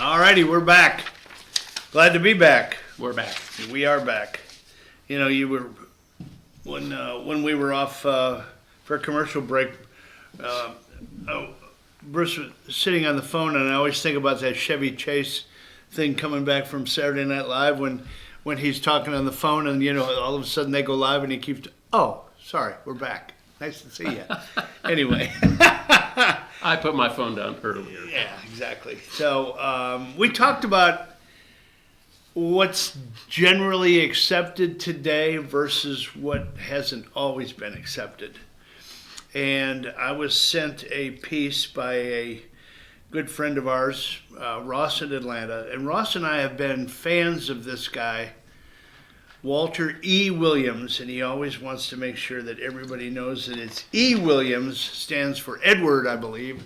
All righty, we're back. Glad to be back. We're back. We are back. You know, you were when we were off for a commercial break. Bruce was sitting on the phone, and I always think about that Chevy Chase thing coming back from Saturday Night Live when he's talking on the phone, and all of a sudden they go live, and he keeps. Oh, sorry, we're back. Nice to see you. Anyway. I put my phone down earlier. Yeah, exactly. So we talked about what's generally accepted today versus what hasn't always been accepted. And I was sent a piece by a good friend of ours, Ross in Atlanta. And Ross and I have been fans of this guy, Walter E. Williams, and he always wants to make sure that everybody knows that it's E. Williams, stands for Edward, I believe.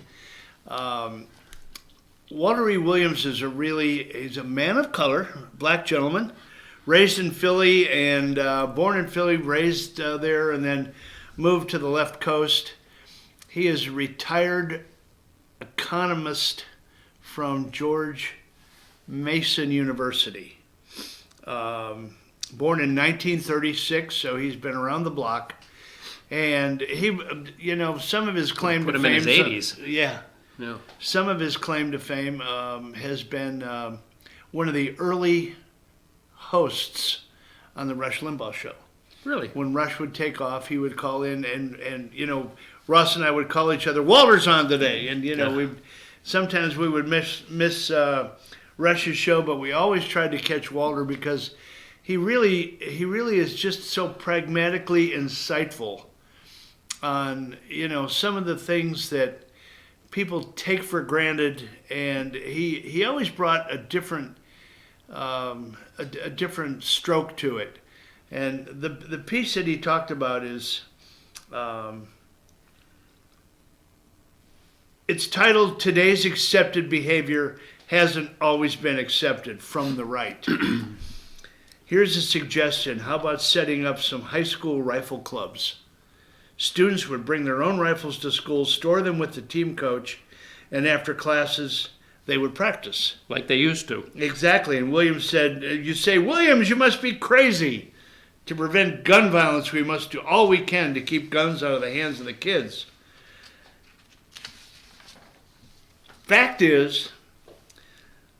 Walter E. Williams is he's a man of color, black gentleman, raised in Philly and born in Philly, raised there, and then moved to the left coast. He is a retired economist from George Mason University. Born in 1936, so he's been around the block. And he, some of his claim to fame. Put him in his 80s. Yeah. No. Some of his claim to fame has been one of the early hosts on the Rush Limbaugh show. Really? When Rush would take off, he would call in, and Ross and I would call each other, "Walter's on today," and sometimes we would miss Rush's show, but we always tried to catch Walter because he really is just so pragmatically insightful on some of the things that people take for granted, and he always brought a different stroke to it. And the piece that he talked about is it's titled "Today's Accepted Behavior Hasn't Always Been Accepted from the Right." Here's a suggestion. How about setting up some high school rifle clubs? Students would bring their own rifles to school, store them with the team coach, and after classes, they would practice. Like they used to. Exactly. And Williams said, "You say, Williams, you must be crazy. To prevent gun violence, we must do all we can to keep guns out of the hands of the kids." Fact is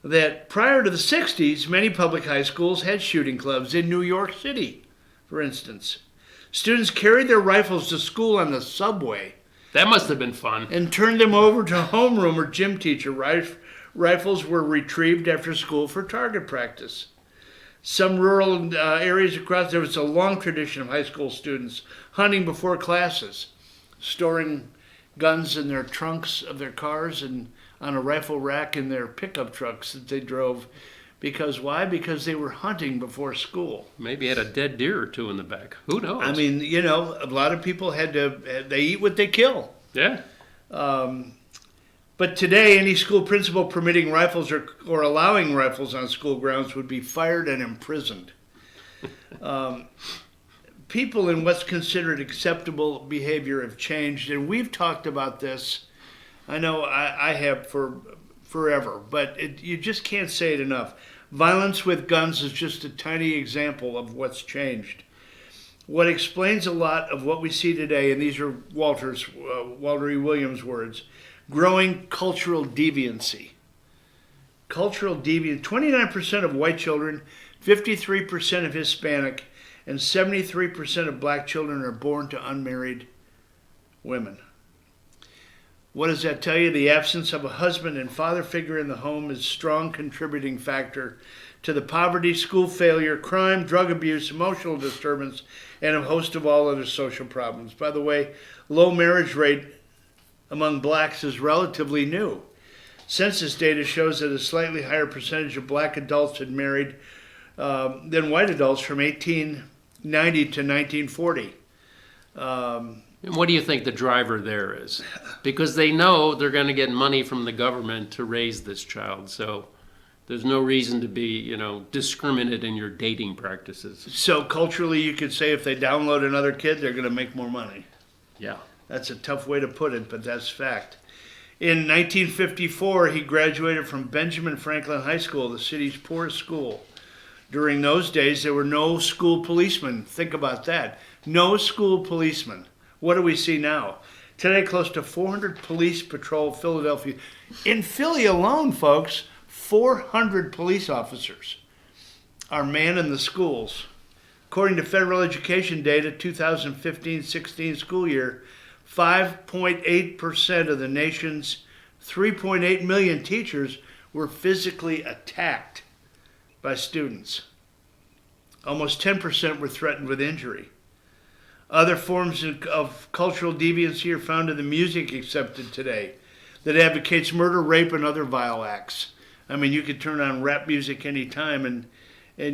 that prior to the 60s, many public high schools had shooting clubs in New York City, for instance. Students carried their rifles to school on the subway. That must have been fun. And turned them over to homeroom or gym teacher. Rifles were retrieved after school for target practice. Some rural areas across, there was a long tradition of high school students hunting before classes, storing guns in their trunks of their cars and on a rifle rack in their pickup trucks that they drove. Because why? Because they were hunting before school. Maybe had a dead deer or two in the back. Who knows? I mean, a lot of people they eat what they kill. Yeah. But today, any school principal permitting rifles or allowing rifles on school grounds would be fired and imprisoned. People in what's considered acceptable behavior have changed, and we've talked about this. I know I have for forever, but you just can't say it enough. Violence with guns is just a tiny example of what's changed. What explains a lot of what we see today, and these are Walter E. Williams' words, growing cultural deviancy. Cultural deviance. 29% of white children, 53% of Hispanic, and 73% of black children are born to unmarried women. What does that tell you? The absence of a husband and father figure in the home is a strong contributing factor to the poverty, school failure, crime, drug abuse, emotional disturbance, and a host of all other social problems. By the way, low marriage rate among blacks is relatively new. Census data shows that a slightly higher percentage of black adults had married than white adults from 1890 to 1940. And what do you think the driver there is? Because they know they're going to get money from the government to raise this child. So there's no reason to be, discriminate in your dating practices. So culturally, you could say if they download another kid, they're going to make more money. Yeah. That's a tough way to put it, but that's fact. In 1954, he graduated from Benjamin Franklin High School, the city's poorest school. During those days, there were no school policemen. Think about that. No school policemen. What do we see now? Today, close to 400 police patrol Philadelphia. In Philly alone, folks, 400 police officers are manning the schools. According to federal education data, 2015-16 school year, 5.8% of the nation's 3.8 million teachers were physically attacked by students. Almost 10% were threatened with injury. Other forms of cultural deviancy are found in the music accepted today that advocates murder, rape, and other vile acts. I mean, you could turn on rap music anytime and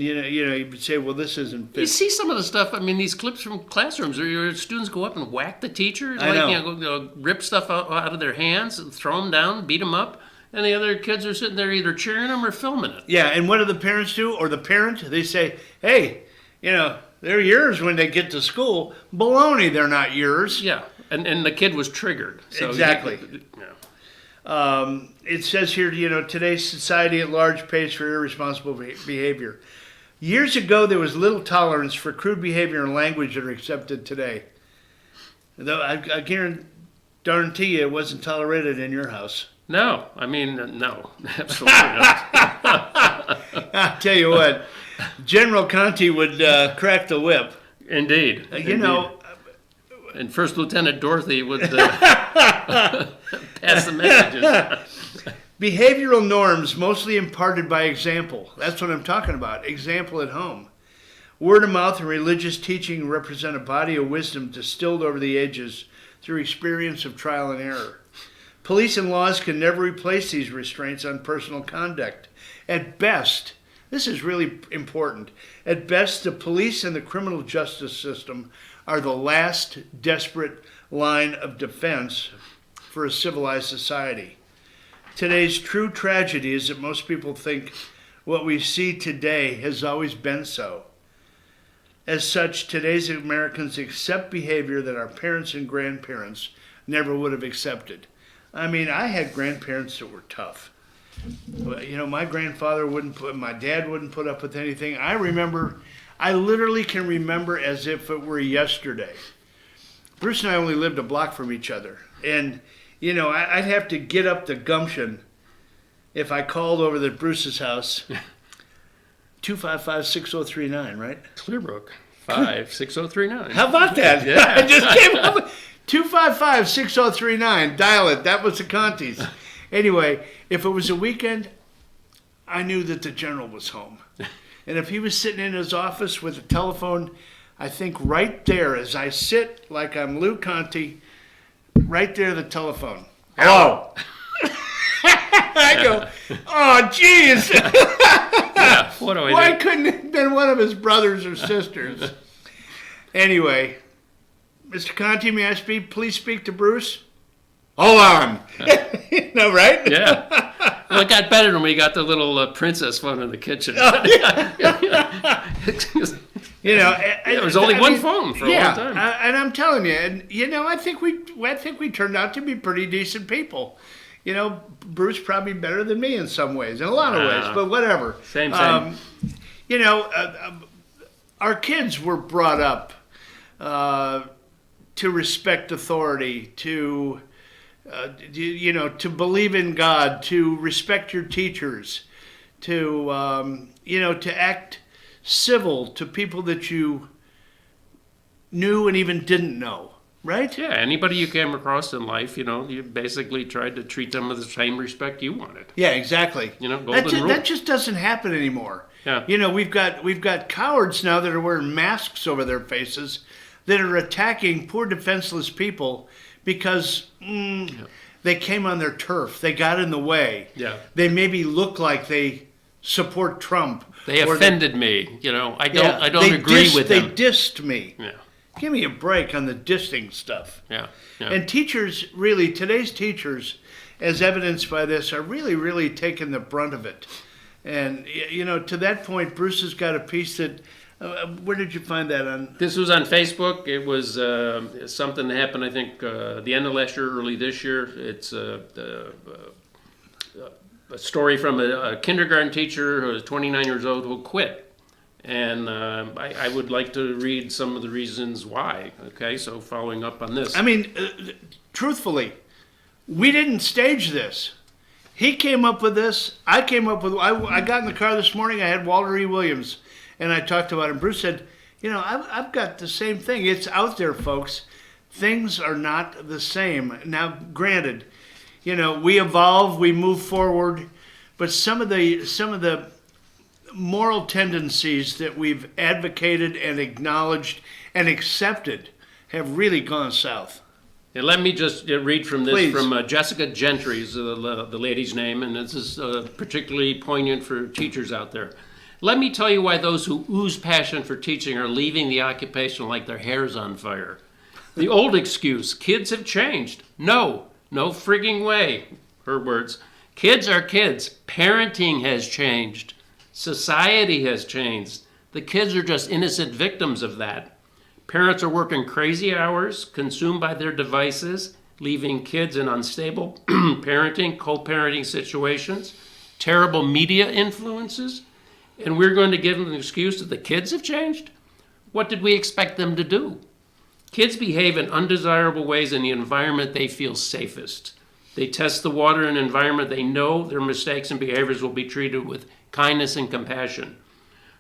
you would say, well, this isn't fit. You see some of the stuff, I mean, these clips from classrooms where your students go up and whack the teacher, I know. Rip stuff out of their hands, and throw them down, beat them up, and the other kids are sitting there either cheering them or filming it. Yeah, and what do the parents do? Or the parent, they say, hey, they're yours when they get to school. Baloney, they're not yours. Yeah, and the kid was triggered. So Exactly. Yeah. It says here, today's society at large pays for irresponsible behavior. Years ago, there was little tolerance for crude behavior and language that are accepted today. Though I guarantee you it wasn't tolerated in your house. No, I mean, no, absolutely not. I tell you what, General Conti would crack the whip. Indeed. And First Lieutenant Dorothy would pass the messages. Behavioral norms mostly imparted by example. That's what I'm talking about. Example at home. Word of mouth and religious teaching represent a body of wisdom distilled over the ages through experience of trial and error. Police and laws can never replace these restraints on personal conduct. At best, this is really important, at best the police and the criminal justice system are the last desperate line of defense for a civilized society. Today's true tragedy is that most people think what we see today has always been so. As such, today's Americans accept behavior that our parents and grandparents never would have accepted. I mean, I had grandparents that were tough. My grandfather my dad wouldn't put up with anything. I literally can remember as if it were yesterday. Bruce and I only lived a block from each other. And, I'd have to get up the gumption if I called over to Bruce's house. 255-6039, right? Clearbrook, 56039. How about that? Yeah. I just came up with 255-6039. Dial it. That was the Contis. Anyway, if it was a weekend, I knew that the general was home. And if he was sitting in his office with a telephone, I think right there, as I sit like I'm Lou Conti, right there, the telephone. Hello. I go, oh, geez. Yeah, what do I Why do? couldn't it have been one of his brothers or sisters? Anyway, Mr. Conti, may I please speak to Bruce? Hold on. No, right? Yeah. Well, it got better when we got the little princess phone in the kitchen. There was only one phone for a long time. And I'm telling you, I think we turned out to be pretty decent people. Bruce probably better than me in some ways, in a lot of ways, but whatever. Same. Our kids were brought up to respect authority, to believe in God, to respect your teachers, to act civil to people that you knew and even didn't know, right? Yeah, anybody you came across in life, you basically tried to treat them with the same respect you wanted. Yeah, exactly. Golden rule. That just doesn't happen anymore. Yeah. We've got cowards now that are wearing masks over their faces that are attacking poor defenseless people because they came on their turf. They got in the way. Yeah. They maybe look like they support Trump. They offended me. I don't agree with them. They dissed me. Yeah. Give me a break on the dissing stuff. Yeah. And teachers, really, today's teachers, as evidenced by this, are really, really taking the brunt of it. And, to that point, Bruce has got a piece that Where did you find that on? This was on Facebook. It was something that happened, I think, the end of last year, early this year. It's a story from a kindergarten teacher who is 29 years old who quit. And I would like to read some of the reasons why. Okay, so following up on this. I mean, truthfully, we didn't stage this. He came up with this. I came up with. I got in the car this morning. I had Walter E. Williams, and I talked about it. Bruce said, I've got the same thing. It's out there, folks. Things are not the same. Now, granted, we evolve, we move forward, but some of the moral tendencies that we've advocated and acknowledged and accepted have really gone south. And let me just read from this. Please. From Jessica Gentry is the lady's name, and this is particularly poignant for teachers out there. Let me tell you why those who ooze passion for teaching are leaving the occupation like their hair's on fire. The old excuse, kids have changed. No frigging way, her words. Kids are kids. Parenting has changed. Society has changed. The kids are just innocent victims of that. Parents are working crazy hours, consumed by their devices, leaving kids in unstable parenting, co-parenting situations, terrible media influences, and we're going to give them an excuse that the kids have changed? What did we expect them to do? Kids behave in undesirable ways in the environment they feel safest. They test the water in an environment they know their mistakes and behaviors will be treated with kindness and compassion.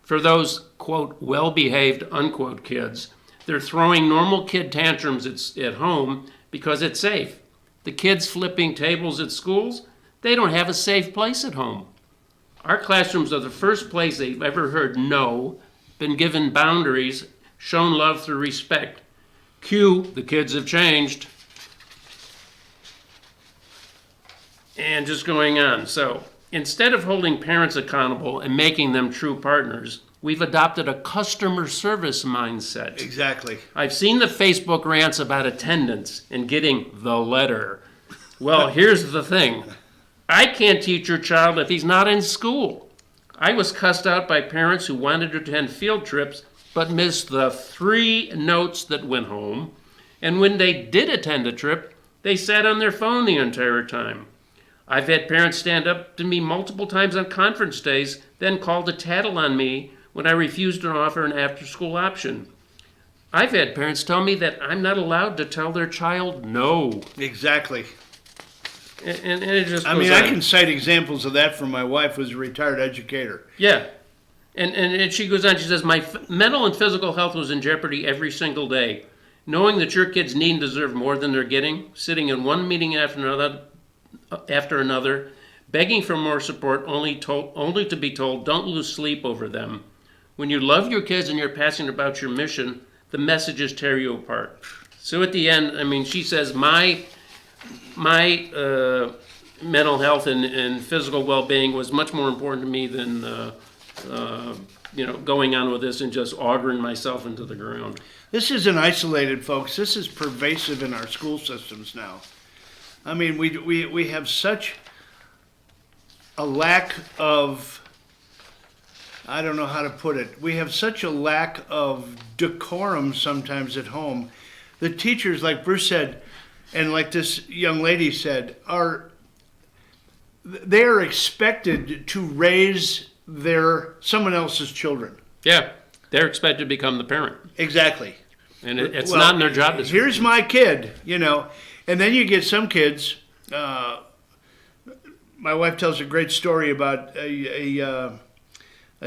For those, quote, well-behaved, unquote, kids, they're throwing normal kid tantrums at home because it's safe. The kids flipping tables at schools, they don't have a safe place at home. Our classrooms are the first place they've ever heard no, been given boundaries, shown love through respect. Cue, the kids have changed. And just going on. So instead of holding parents accountable and making them true partners, we've adopted a customer service mindset. Exactly. I've seen the Facebook rants about attendance and getting the letter. Well, here's the thing. I can't teach your child if he's not in school. I was cussed out by parents who wanted to attend field trips but missed the 3 notes that went home. And when they did attend a trip, they sat on their phone the entire time. I've had parents stand up to me multiple times on conference days, then call to tattle on me when I refused to offer an after-school option. I've had parents tell me that I'm not allowed to tell their child no. Exactly. And it just goes I on. can cite examples of that from my wife, who's a retired educator. Yeah. And she goes on, she says, my mental and physical health was in jeopardy every single day. Knowing that your kids need and deserve more than they're getting, sitting in one meeting after another, begging for more support, only to be told, don't lose sleep over them. When you love your kids and you're passionate about your mission, the messages tear you apart. So at the end, she says, my mental health and physical well-being was much more important to me than going on with this and just augering myself into the ground. This isn't isolated, folks. This is pervasive in our school systems now. We have such a lack of, I don't know how to put it. We have such a lack of decorum sometimes at home. The teachers, like Bruce said, and like this young lady said, they are expected to raise someone else's children. Yeah, they're expected to become the parent. Exactly. And it's not in their job description. Here's my kid, And then you get some kids. My wife tells a great story about a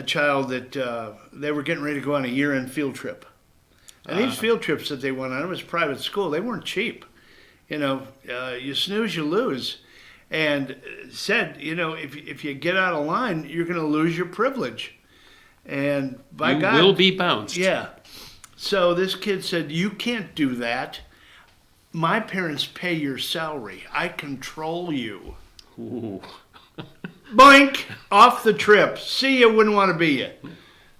child that they were getting ready to go on a year-end field trip. And these field trips that they went on, it was private school. They weren't cheap. You snooze, you lose. And said, if you get out of line, you're going to lose your privilege. And by God, you will be bounced. Yeah. So this kid said, you can't do that. My parents pay your salary. I control you. Ooh. Boink! Off the trip. See you, wouldn't want to be you.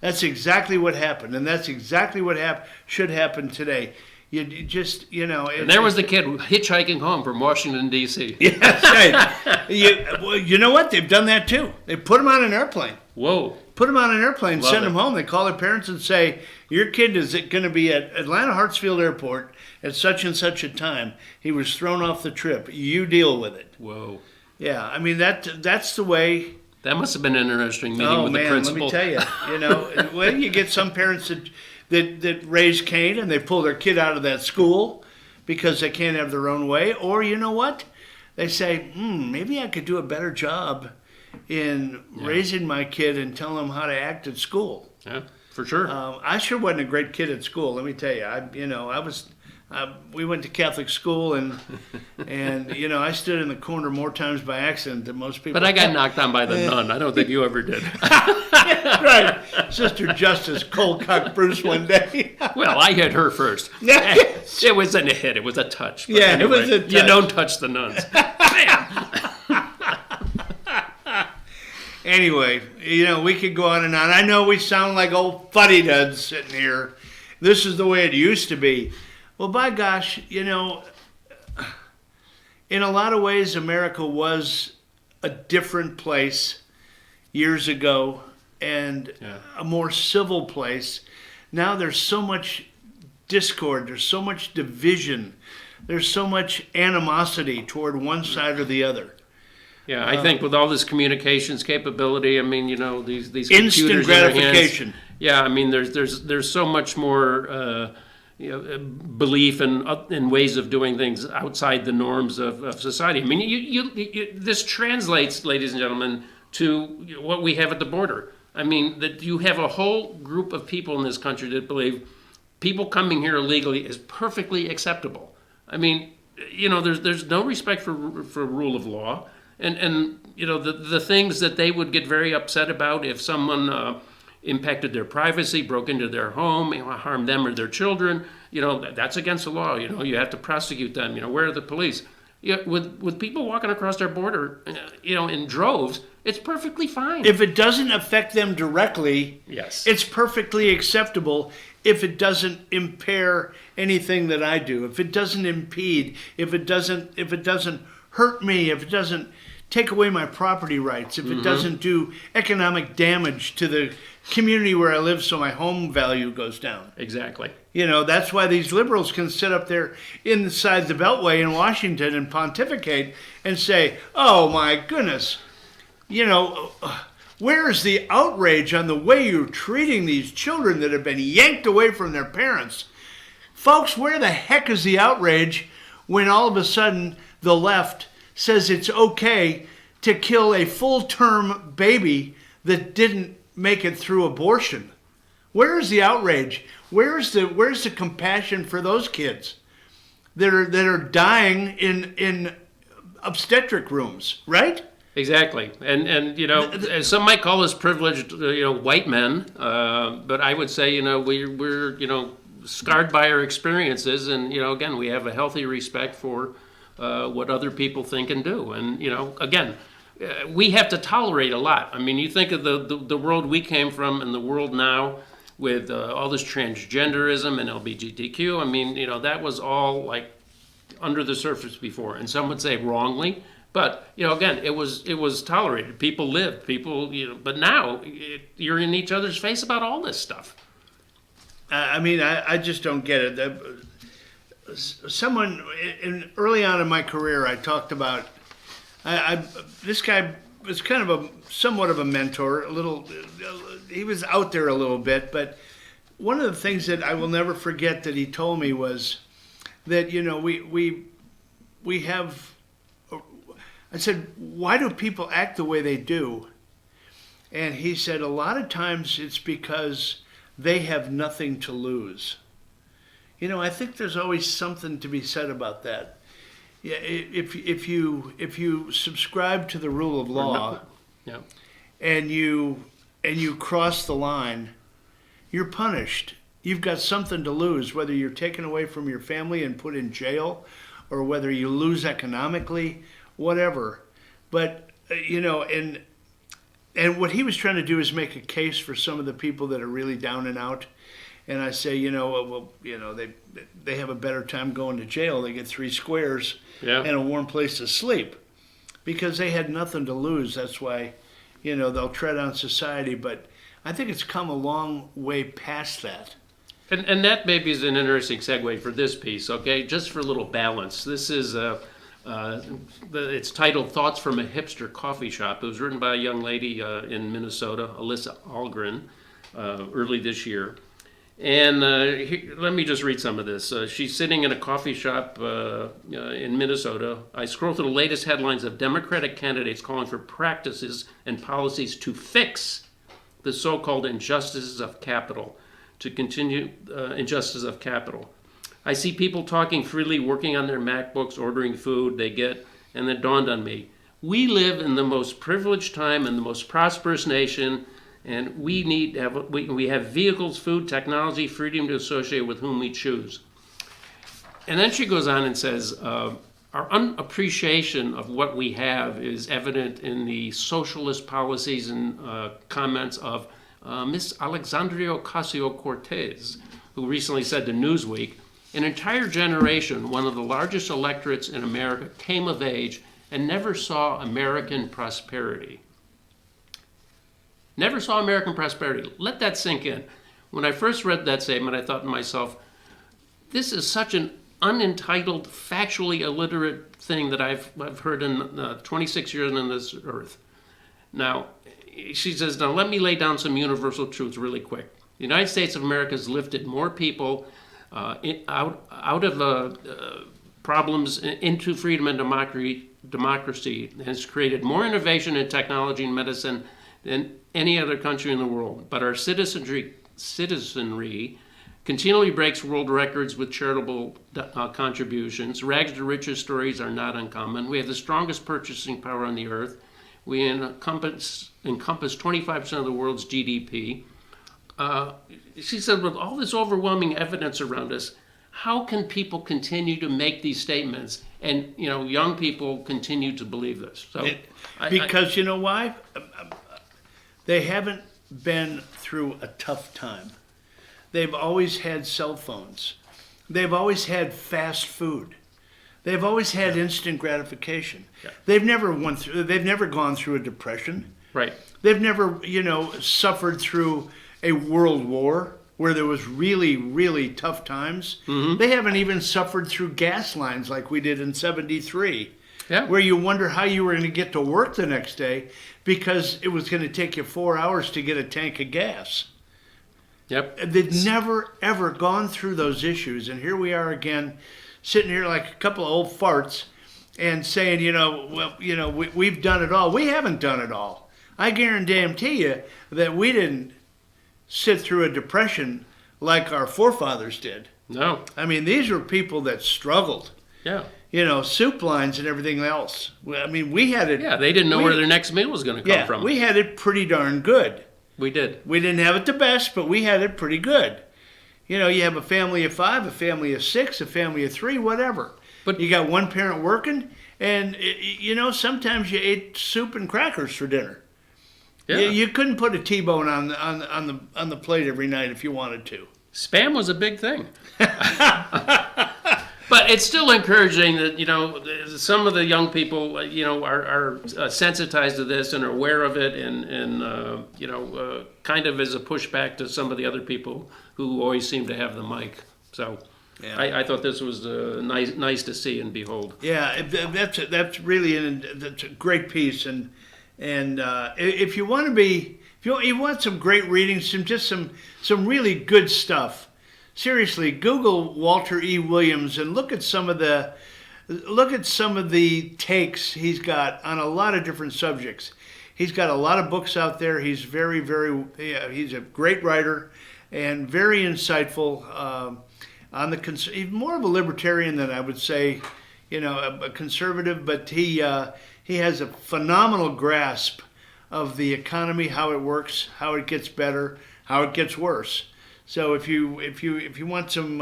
That's exactly what happened. And that's exactly what should happen today. You just, you know. And there was the kid hitchhiking home from Washington, D.C. Yes, right. Well, you know what? They've done that too. They put him on an airplane. Whoa. Put them on an airplane, Love send it. them home. They call their parents and say, your kid is going to be at Atlanta Hartsfield Airport at such and such a time. He was thrown off the trip. You deal with it. Whoa. Yeah, I mean, that's the way. That must have been an interesting meeting with the principal. Let me tell you. You know, well, you get some parents that raise Cain and they pull their kid out of that school because they can't have their own way. Or you know what? They say, maybe I could do a better job in raising my kid and telling him how to act at school. Yeah, for sure. I sure wasn't a great kid at school. Let me tell you. We went to Catholic school, and I stood in the corner more times by accident than most people. But I got knocked on by the nun. I don't think you ever did. Right, Sister Justice cold cocked Bruce one day. Well, I hit her first. Yes. It wasn't a hit. It was a touch. But Yeah, it was a touch. You don't touch the nuns. Bam! Anyway, we could go on and on. I know we sound like old fuddy-duds sitting here. This is the way it used to be. Well, by gosh, in a lot of ways, America was a different place years ago and a more civil place. Now there's so much discord. There's so much division. There's so much animosity toward one side or the other. Yeah, I think with all this communications capability, I mean, these Instant computers in our gratification. hands, yeah, I mean, there's so much more belief in ways of doing things outside the norms of society. I mean, this translates, ladies and gentlemen, to what we have at the border. I mean, that you have a whole group of people in this country that believe people coming here illegally is perfectly acceptable. I mean, there's no respect for rule of law. And the things that they would get very upset about if someone impacted their privacy, broke into their home, harmed them or their children, that's against the law. You have to prosecute them. Where are the police? With people walking across our border, in droves, it's perfectly fine. If it doesn't affect them directly, yes, it's perfectly acceptable. If it doesn't impair anything that I do, if it doesn't impede, if it doesn't hurt me, if it doesn't take away my property rights, if it doesn't do economic damage to the community where I live so my home value goes down. Exactly. That's why these liberals can sit up there inside the Beltway in Washington and pontificate and say, oh my goodness, where is the outrage on the way you're treating these children that have been yanked away from their parents? Folks, where the heck is the outrage when all of a sudden the left says it's okay to kill a full-term baby that didn't make it through abortion? Where is the outrage? Where's the compassion for those kids that are dying in obstetric rooms, right? Exactly, and some might call us privileged, white men, but I would say, we're scarred by our experiences, and again, we have a healthy respect for what other people think and do, and again, we have to tolerate a lot. I mean, you think of the world we came from and the world now with all this transgenderism and LGBTQ. I mean, that was all like under the surface before, and some would say wrongly. But again, it was tolerated. People lived. But now you're in each other's face about all this stuff. I just don't get it. Someone early on in my career, I talked about. This guy was kind of somewhat of a mentor. He was out there a little bit, but one of the things that I will never forget that he told me was that we have. I said, why do people act the way they do? And he said, a lot of times it's because they have nothing to lose. I think there's always something to be said about that. Yeah, if you subscribe to the rule of law, and you cross the line, you're punished. You've got something to lose, whether you're taken away from your family and put in jail, or whether you lose economically. Whatever, but and what he was trying to do is make a case for some of the people that are really down and out, and I say, well, they have a better time going to jail. They get 3 squares Yeah. and a warm place to sleep because they had nothing to lose. That's why, they'll tread on society. But I think it's come a long way past that. And that maybe is an interesting segue for this piece, okay? Just for a little balance. This is, it's titled Thoughts from a Hipster Coffee Shop. It was written by a young lady in Minnesota, Alyssa Algren, early this year. And let me just read some of this. She's sitting in a coffee shop in Minnesota. I scroll through the latest headlines of Democratic candidates calling for practices and policies to fix the so-called injustices of capital. Injustice of capital. I see people talking freely, working on their MacBooks, ordering food they get, and it dawned on me. We live in the most privileged time in the most prosperous nation, and we have vehicles, food, technology, freedom to associate with whom we choose. And then she goes on and says, our unappreciation of what we have is evident in the socialist policies and comments of Miss Alexandria Ocasio-Cortez, who recently said to Newsweek, an entire generation, one of the largest electorates in America, came of age and never saw American prosperity. Never saw American prosperity. Let that sink in. When I first read that statement, I thought to myself, this is such an unentitled, factually illiterate thing that I've heard in 26 years on this earth. Now, she says, now let me lay down some universal truths really quick. The United States of America has lifted more people out of problems into freedom and democracy, and has created more innovation in technology and medicine than any other country in the world. But our citizenry continually breaks world records with charitable contributions. Rags to riches stories are not uncommon. We have the strongest purchasing power on the earth. We encompass 25% of the world's GDP. She said, with all this overwhelming evidence around us, how can people continue to make these statements and, young people continue to believe this? So, Because you know why? They haven't been through a tough time. They've always had cell phones. They've always had fast food. They've always had instant gratification. Yeah. They've never gone through a depression. Right. They've never, suffered through a world war where there was really, really tough times. Mm-hmm. They haven't even suffered through gas lines like we did in '73. Yeah. Where you wonder how you were going to get to work the next day because it was going to take you 4 hours to get a tank of gas. Yep. They've never, ever gone through those issues. And here we are again, sitting here like a couple of old farts and saying, we've done it all. We haven't done it all. I guarantee you that we didn't sit through a depression like our forefathers did. No. I mean, these were people that struggled. Yeah. Soup lines and everything else. I mean, we had it. Yeah, they didn't know where their next meal was going to come from. We had it pretty darn good. We did. We didn't have it the best, but we had it pretty good. You have a family of 5, a family of 6, a family of 3, whatever. But you got one parent working, and sometimes you ate soup and crackers for dinner. Yeah. You couldn't put a T-bone on the plate every night if you wanted to. Spam was a big thing. But it's still encouraging that, some of the young people, are sensitized to this and are aware of it and kind of as a pushback to some of the other people who always seem to have the mic. So yeah. I thought this was nice to see and behold. Yeah, that's really that's a great piece. And if you want you want some great reading, some really good stuff. Seriously, Google Walter E. Williams and look at some of the takes he's got on a lot of different subjects. He's got a lot of books out there. He's he's a great writer and very insightful. He's more of a libertarian than I would say, a conservative, but he has a phenomenal grasp of the economy, how it works, how it gets better, how it gets worse. So if you want some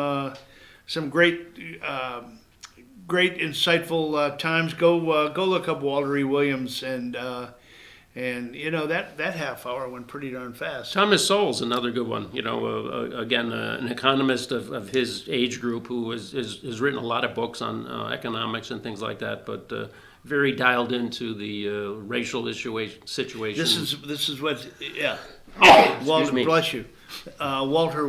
great insightful times, go look up Walter E. Williams and And that half hour went pretty darn fast. Thomas Sowell's another good one. Again, an economist of his age group who has written a lot of books on economics and things like that, but very dialed into the racial situation. This is what, yeah. Excuse me. Bless you. Walter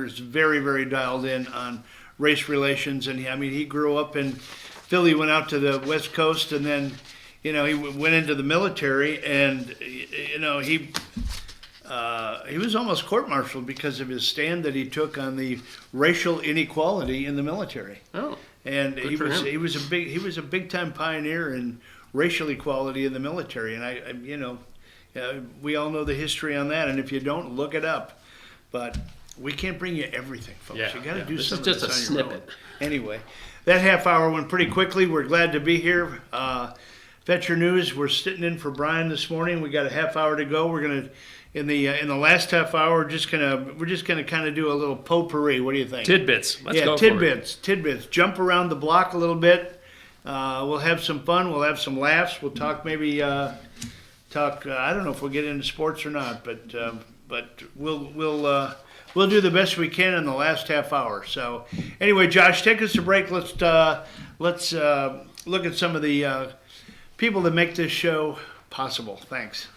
is very, very dialed in on race relations, and he grew up in Philly, went out to the West Coast, and then he went into the military, and he was almost court-martialed because of his stand that he took on the racial inequality in the military. Oh, and good for him. he was a big time pioneer in racial equality in the military, and we all know the history on that, and if you don't, look it up. But we can't bring you everything, folks. Yeah, You got to do this something. is just a on your own. snippet. Anyway, that half hour went pretty quickly. We're glad to be here. Fetcher News. We're sitting in for Brian this morning. We got a half hour to go. We're gonna in the last half hour. We're just gonna kind of do a little potpourri. What do you think? Tidbits. Let's go tidbits. Tidbits. Jump around the block a little bit. We'll have some fun. We'll have some laughs. We'll talk maybe. I don't know if we'll get into sports or not, but we'll do the best we can in the last half hour. So anyway, Josh, take us a break. Let's look at some of the people that make this show possible. Thanks.